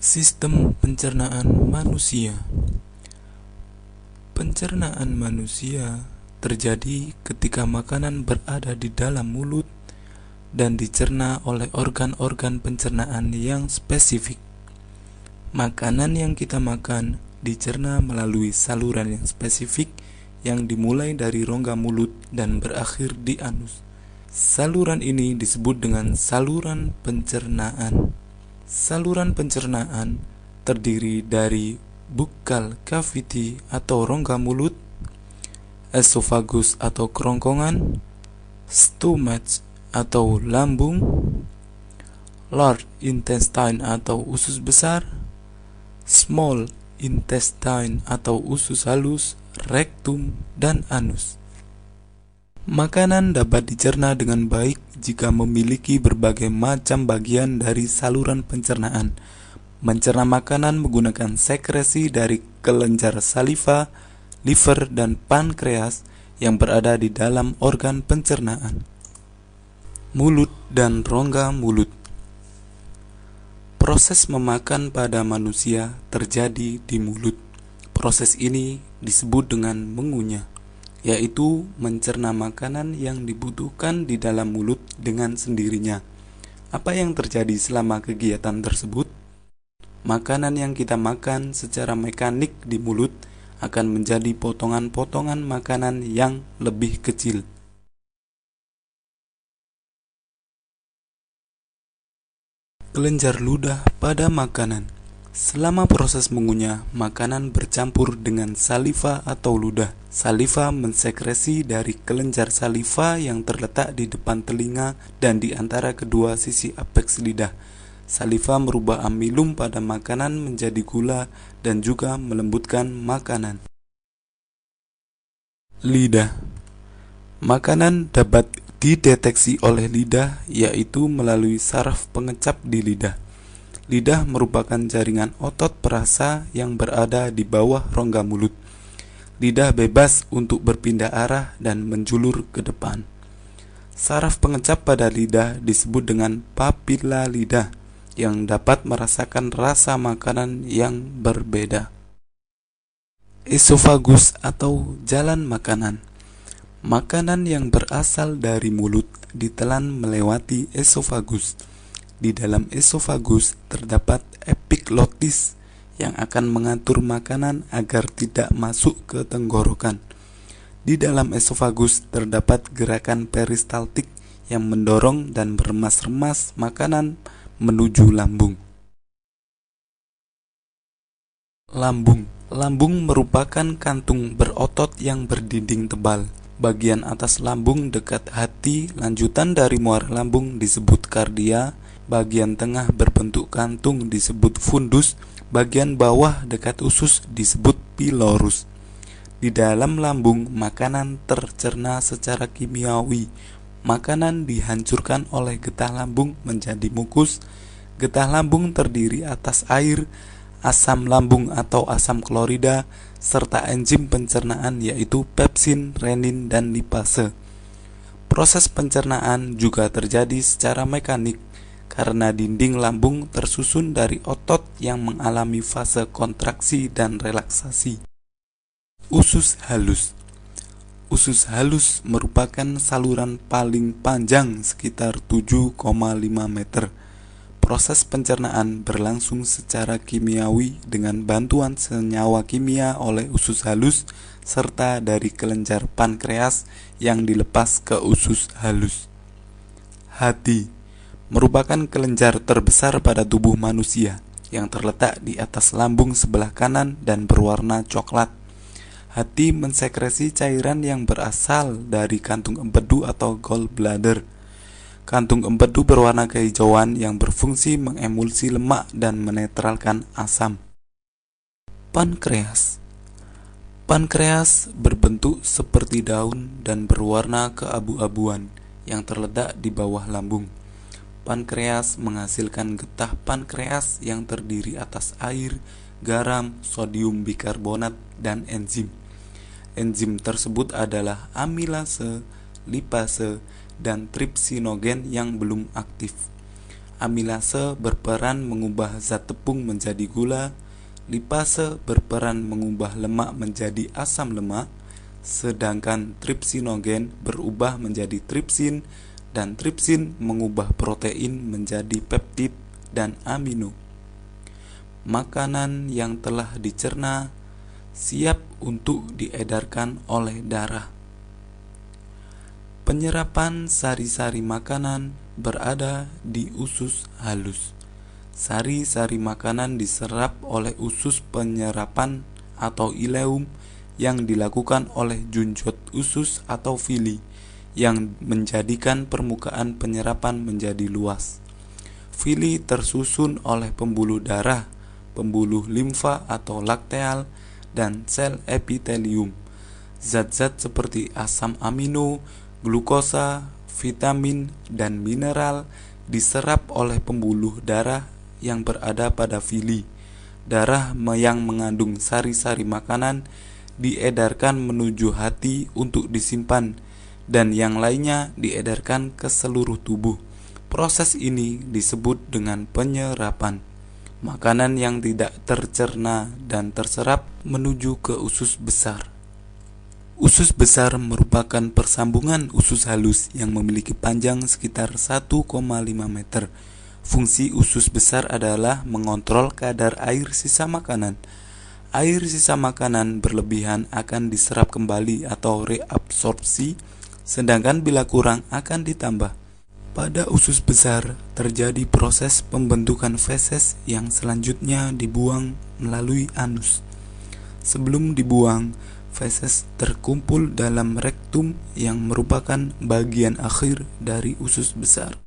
Sistem pencernaan manusia. Pencernaan manusia terjadi ketika makanan berada di dalam mulut dan dicerna oleh organ-organ pencernaan yang spesifik. Makanan yang kita makan dicerna melalui saluran yang spesifik yang dimulai dari rongga mulut dan berakhir di anus. Saluran ini disebut dengan saluran pencernaan. Saluran pencernaan terdiri dari buccal cavity atau rongga mulut, esophagus atau kerongkongan, stomach atau lambung, large intestine atau usus besar, small intestine atau usus halus, rektum, dan anus. Makanan dapat dicerna dengan baik jika memiliki berbagai macam bagian dari saluran pencernaan. Mencerna makanan menggunakan sekresi dari kelenjar saliva, liver, dan pankreas yang berada di dalam organ pencernaan. Mulut dan rongga mulut. Proses memakan pada manusia terjadi di mulut. Proses ini disebut dengan mengunyah, yaitu mencerna makanan yang dibutuhkan di dalam mulut dengan sendirinya. Apa yang terjadi selama kegiatan tersebut? Makanan yang kita makan secara mekanik di mulut akan menjadi potongan-potongan makanan yang lebih kecil. Kelenjar ludah pada makanan. Selama proses mengunyah, makanan bercampur dengan saliva atau ludah. Saliva mensekresi dari kelenjar saliva yang terletak di depan telinga dan di antara kedua sisi apeks lidah. Saliva merubah amilum pada makanan menjadi gula dan juga melembutkan makanan. Lidah. Makanan dapat dideteksi oleh lidah, yaitu melalui saraf pengecap di lidah. Lidah merupakan jaringan otot perasa yang berada di bawah rongga mulut. Lidah bebas untuk berpindah arah dan menjulur ke depan. Saraf pengecap pada lidah disebut dengan papila lidah yang dapat merasakan rasa makanan yang berbeda. Esofagus atau jalan makanan. Makanan yang berasal dari mulut ditelan melewati esofagus. Di dalam esofagus terdapat epiglotis yang akan mengatur makanan agar tidak masuk ke tenggorokan. Di dalam esofagus terdapat gerakan peristaltik yang mendorong dan meremas-remas makanan menuju lambung. Lambung. Lambung merupakan kantung berotot yang berdinding tebal. Bagian atas lambung dekat hati, lanjutan dari muara lambung disebut kardia. Bagian tengah berbentuk kantung disebut fundus, bagian bawah dekat usus disebut pilorus. Di dalam lambung, makanan tercerna secara kimiawi. Makanan dihancurkan oleh getah lambung menjadi mukus. Getah lambung terdiri atas air, asam lambung atau asam klorida, serta enzim pencernaan yaitu pepsin, renin, dan lipase. Proses pencernaan juga terjadi secara mekanik, karena dinding lambung tersusun dari otot yang mengalami fase kontraksi dan relaksasi. Usus halus. Usus halus merupakan saluran paling panjang sekitar 7,5 meter. Proses pencernaan berlangsung secara kimiawi dengan bantuan senyawa kimia oleh usus halus serta dari kelenjar pankreas yang dilepas ke usus halus. Hati merupakan kelenjar terbesar pada tubuh manusia yang terletak di atas lambung sebelah kanan dan berwarna coklat. Hati mensekresi cairan yang berasal dari kantung empedu atau gallbladder. Kantung empedu berwarna kehijauan yang berfungsi mengemulsi lemak dan menetralkan asam. Pankreas. Pankreas berbentuk seperti daun dan berwarna keabu-abuan yang terletak di bawah lambung. Pankreas menghasilkan getah pankreas yang terdiri atas air, garam, sodium bikarbonat, dan enzim. Enzim tersebut adalah amilase, lipase, dan tripsinogen yang belum aktif. Amilase berperan mengubah zat tepung menjadi gula, lipase berperan mengubah lemak menjadi asam lemak, sedangkan tripsinogen berubah menjadi tripsin, dan tripsin mengubah protein menjadi peptid dan amino. Makanan yang telah dicerna siap untuk diedarkan oleh darah. Penyerapan sari-sari makanan berada di usus halus. Sari-sari makanan diserap oleh usus penyerapan atau ileum yang dilakukan oleh junjot usus atau villi yang menjadikan permukaan penyerapan menjadi luas. Villi tersusun oleh pembuluh darah, pembuluh limfa atau lakteal, dan sel epitelium. Zat-zat seperti asam amino, glukosa, vitamin, dan mineral diserap oleh pembuluh darah yang berada pada villi. Darah yang mengandung sari-sari makanan diedarkan menuju hati untuk disimpan, dan yang lainnya diedarkan ke seluruh tubuh. Proses ini disebut dengan penyerapan. Makanan yang tidak tercerna dan terserap menuju ke usus besar. Usus besar merupakan persambungan usus halus yang memiliki panjang sekitar 1,5 meter. Fungsi usus besar adalah mengontrol kadar air sisa makanan. Air sisa makanan berlebihan akan diserap kembali atau reabsorpsi, sedangkan bila kurang akan ditambah. Pada usus besar terjadi proses pembentukan feses yang selanjutnya dibuang melalui anus. Sebelum dibuang, feses terkumpul dalam rektum yang merupakan bagian akhir dari usus besar.